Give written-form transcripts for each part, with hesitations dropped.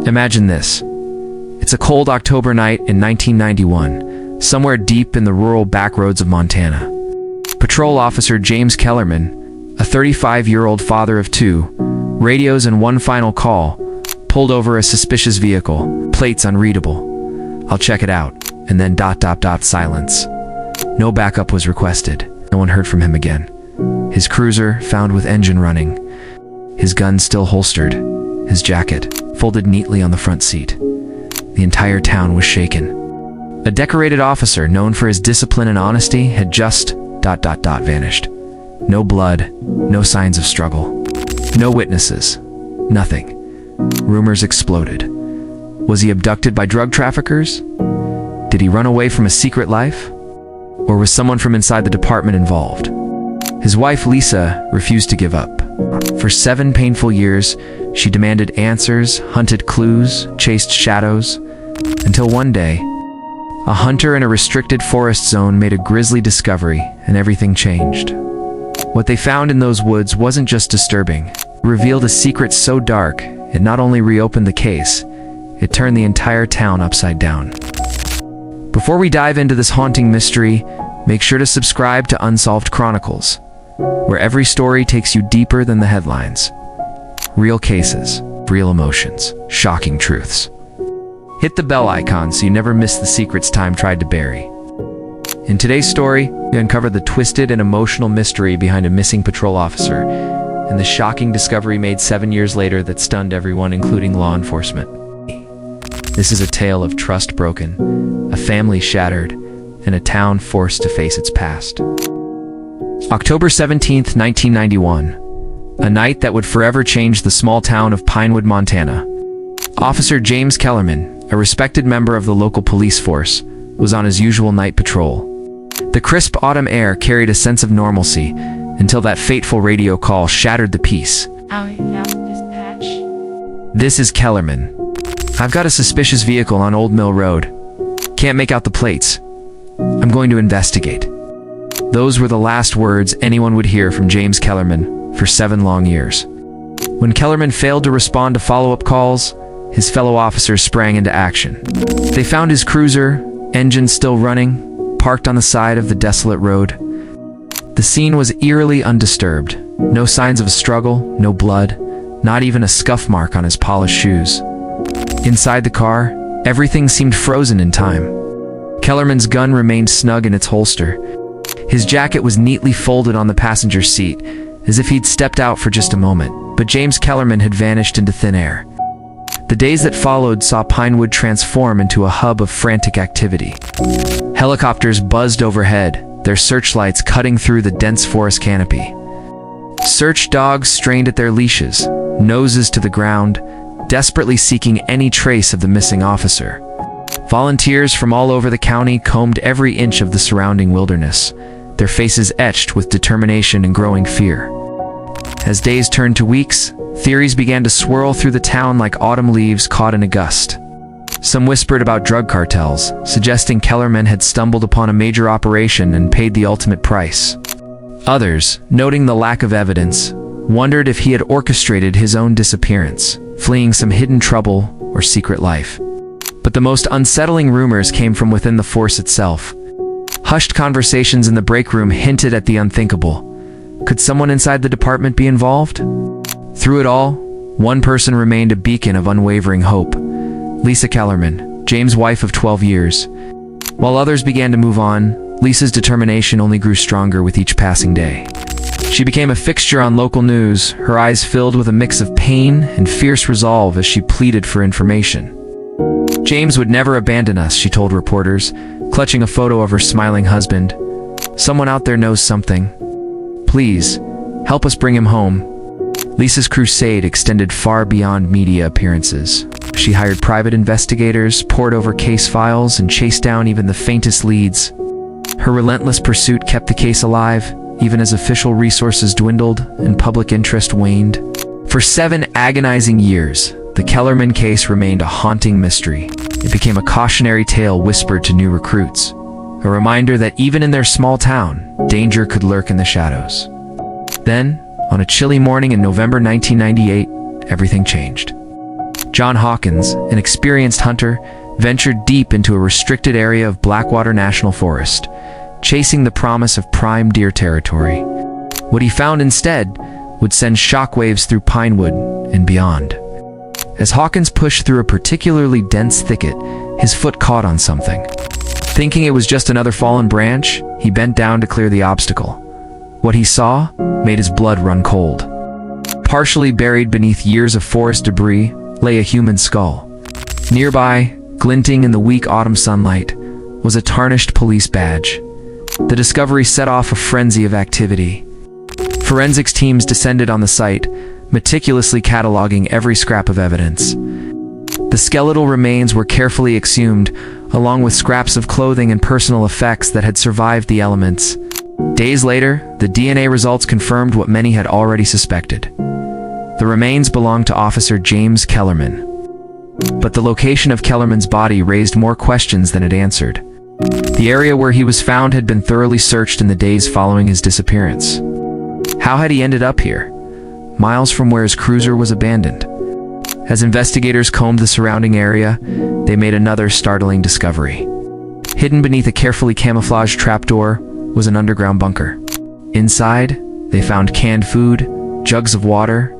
Imagine this. It's a cold October night in 1991, somewhere deep in the rural backroads of Montana. Patrol Officer James Kellerman, a 35-year-old father of two, radios and one final call, pulled over a suspicious vehicle, plates unreadable. "I'll check it out," and then ... silence. No backup was requested. No one heard from him again. His cruiser found with engine running, his gun still holstered, his jacket folded neatly on the front seat. The entire town was shaken. A decorated officer known for his discipline and honesty had just ... vanished. No blood, no signs of struggle, no witnesses, nothing. Rumors exploded. Was he abducted by drug traffickers? Did he run away from a secret life? Or was someone from inside the department involved? His wife, Lisa, refused to give up. For 7 painful years, she demanded answers, hunted clues, chased shadows, until one day, a hunter in a restricted forest zone made a grisly discovery, and everything changed. What they found in those woods wasn't just disturbing. It revealed a secret so dark, it not only reopened the case, it turned the entire town upside down. Before we dive into this haunting mystery, make sure to subscribe to Unsolved Chronicles, where every story takes you deeper than the headlines. Real cases, real emotions, shocking truths. Hit the bell icon so you never miss the secrets time tried to bury. In today's story, we uncover the twisted and emotional mystery behind a missing patrol officer, and the shocking discovery made 7 years later that stunned everyone, including law enforcement. This is a tale of trust broken, a family shattered, and a town forced to face its past. October 17th, 1991. A night that would forever change the small town of Pinewood, Montana. Officer James Kellerman, a respected member of the local police force, was on his usual night patrol. The crisp autumn air carried a sense of normalcy until that fateful radio call shattered the peace. Dispatch. "This is Kellerman. I've got a suspicious vehicle on Old Mill Road. Can't make out the plates. I'm going to investigate." Those were the last words anyone would hear from James Kellerman for 7 long years. When Kellerman failed to respond to follow-up calls, his fellow officers sprang into action. They found his cruiser, engine still running, parked on the side of the desolate road. The scene was eerily undisturbed. No signs of a struggle, no blood, not even a scuff mark on his polished shoes. Inside the car, everything seemed frozen in time. Kellerman's gun remained snug in its holster. His jacket was neatly folded on the passenger seat, as if he'd stepped out for just a moment, but James Kellerman had vanished into thin air. The days that followed saw Pinewood transform into a hub of frantic activity. Helicopters buzzed overhead, their searchlights cutting through the dense forest canopy. Search dogs strained at their leashes, noses to the ground, desperately seeking any trace of the missing officer. Volunteers from all over the county combed every inch of the surrounding wilderness, their faces etched with determination and growing fear. As days turned to weeks, theories began to swirl through the town like autumn leaves caught in a gust. Some whispered about drug cartels, suggesting Kellerman had stumbled upon a major operation and paid the ultimate price. Others, noting the lack of evidence, wondered if he had orchestrated his own disappearance, fleeing some hidden trouble or secret life. But the most unsettling rumors came from within the force itself. Hushed conversations in the break room hinted at the unthinkable. Could someone inside the department be involved? Through it all, one person remained a beacon of unwavering hope. Lisa Kellerman, James' wife of 12 years. While others began to move on, Lisa's determination only grew stronger with each passing day. She became a fixture on local news, her eyes filled with a mix of pain and fierce resolve as she pleaded for information. "James would never abandon us," she told reporters, clutching a photo of her smiling husband. "Someone out there knows something. Please, help us bring him home." Lisa's crusade extended far beyond media appearances. She hired private investigators, pored over case files, and chased down even the faintest leads. Her relentless pursuit kept the case alive, even as official resources dwindled and public interest waned. For 7 agonizing years, the Kellerman case remained a haunting mystery. It became a cautionary tale whispered to new recruits, a reminder that even in their small town, danger could lurk in the shadows. Then, on a chilly morning in November 1998, everything changed. John Hawkins, an experienced hunter, ventured deep into a restricted area of Blackwater National Forest, chasing the promise of prime deer territory. What he found instead would send shockwaves through Pinewood and beyond. As Hawkins pushed through a particularly dense thicket, his foot caught on something. Thinking it was just another fallen branch, he bent down to clear the obstacle. What he saw made his blood run cold. Partially buried beneath years of forest debris lay a human skull. Nearby, glinting in the weak autumn sunlight, was a tarnished police badge. The discovery set off a frenzy of activity. Forensics teams descended on the site, meticulously cataloging every scrap of evidence. The skeletal remains were carefully exhumed, along with scraps of clothing and personal effects that had survived the elements. Days later, the DNA results confirmed what many had already suspected. The remains belonged to Officer James Kellerman. But the location of Kellerman's body raised more questions than it answered. The area where he was found had been thoroughly searched in the days following his disappearance. How had he ended up here, miles from where his cruiser was abandoned? As investigators combed the surrounding area, they made another startling discovery. Hidden beneath a carefully camouflaged trapdoor was an underground bunker. Inside, they found canned food, jugs of water,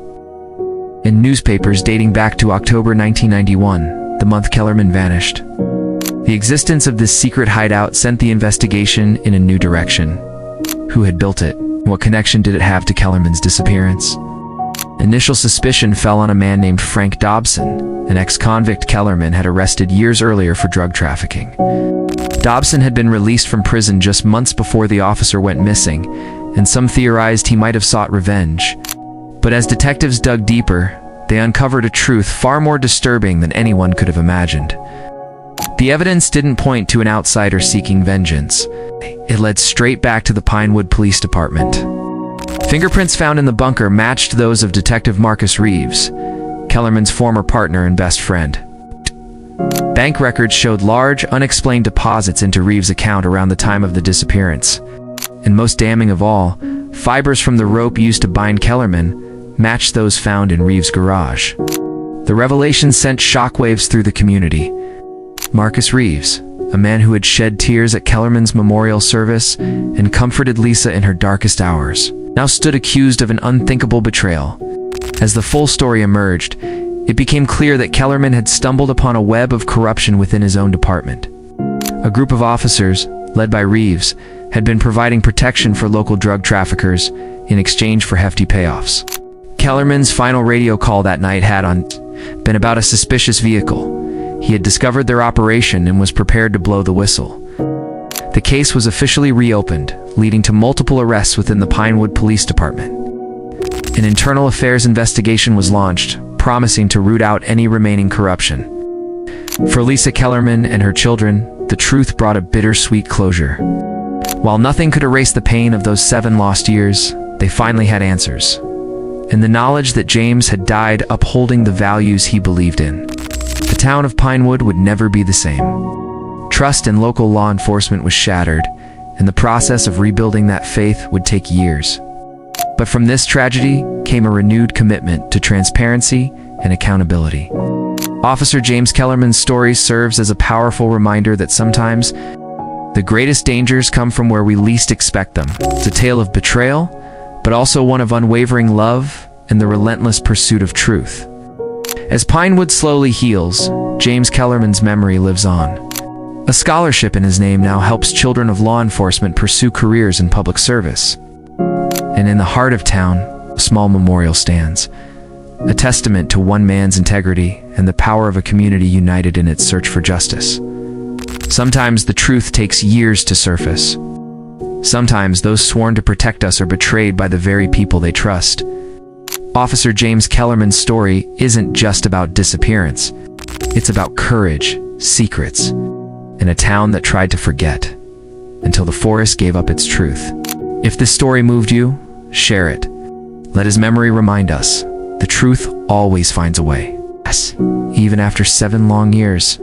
and newspapers dating back to October 1991, the month Kellerman vanished. The existence of this secret hideout sent the investigation in a new direction. Who had built it? What connection did it have to Kellerman's disappearance? Initial suspicion fell on a man named Frank Dobson, an ex-convict Kellerman had arrested years earlier for drug trafficking. Dobson had been released from prison just months before the officer went missing, and some theorized he might have sought revenge. But as detectives dug deeper, they uncovered a truth far more disturbing than anyone could have imagined. The evidence didn't point to an outsider seeking vengeance. It led straight back to the Pinewood Police Department. Fingerprints found in the bunker matched those of Detective Marcus Reeves, Kellerman's former partner and best friend. Bank records showed large, unexplained deposits into Reeves' account around the time of the disappearance. And most damning of all, fibers from the rope used to bind Kellerman matched those found in Reeves' garage. The revelation sent shockwaves through the community. Marcus Reeves, a man who had shed tears at Kellerman's memorial service and comforted Lisa in her darkest hours, now stood accused of an unthinkable betrayal. As the full story emerged, it became clear that Kellerman had stumbled upon a web of corruption within his own department. A group of officers, led by Reeves, had been providing protection for local drug traffickers in exchange for hefty payoffs. Kellerman's final radio call that night had been about a suspicious vehicle. He had discovered their operation and was prepared to blow the whistle. The case was officially reopened, leading to multiple arrests within the Pinewood Police Department. An internal affairs investigation was launched, promising to root out any remaining corruption. For Lisa Kellerman and her children, the truth brought a bittersweet closure. While nothing could erase the pain of those 7 lost years, they finally had answers. And the knowledge that James had died upholding the values he believed in. The town of Pinewood would never be the same. Trust in local law enforcement was shattered, and the process of rebuilding that faith would take years. But from this tragedy came a renewed commitment to transparency and accountability. Officer James Kellerman's story serves as a powerful reminder that sometimes the greatest dangers come from where we least expect them. It's a tale of betrayal, but also one of unwavering love and the relentless pursuit of truth. As Pinewood slowly heals, James Kellerman's memory lives on. A scholarship in his name now helps children of law enforcement pursue careers in public service. And in the heart of town, a small memorial stands, a testament to one man's integrity and the power of a community united in its search for justice. Sometimes the truth takes years to surface. Sometimes those sworn to protect us are betrayed by the very people they trust. Officer James Kellerman's story isn't just about disappearance. It's about courage, secrets, and a town that tried to forget until the forest gave up its truth. If this story moved you, share it. Let his memory remind us, the truth always finds a way. Yes, even after 7 long years.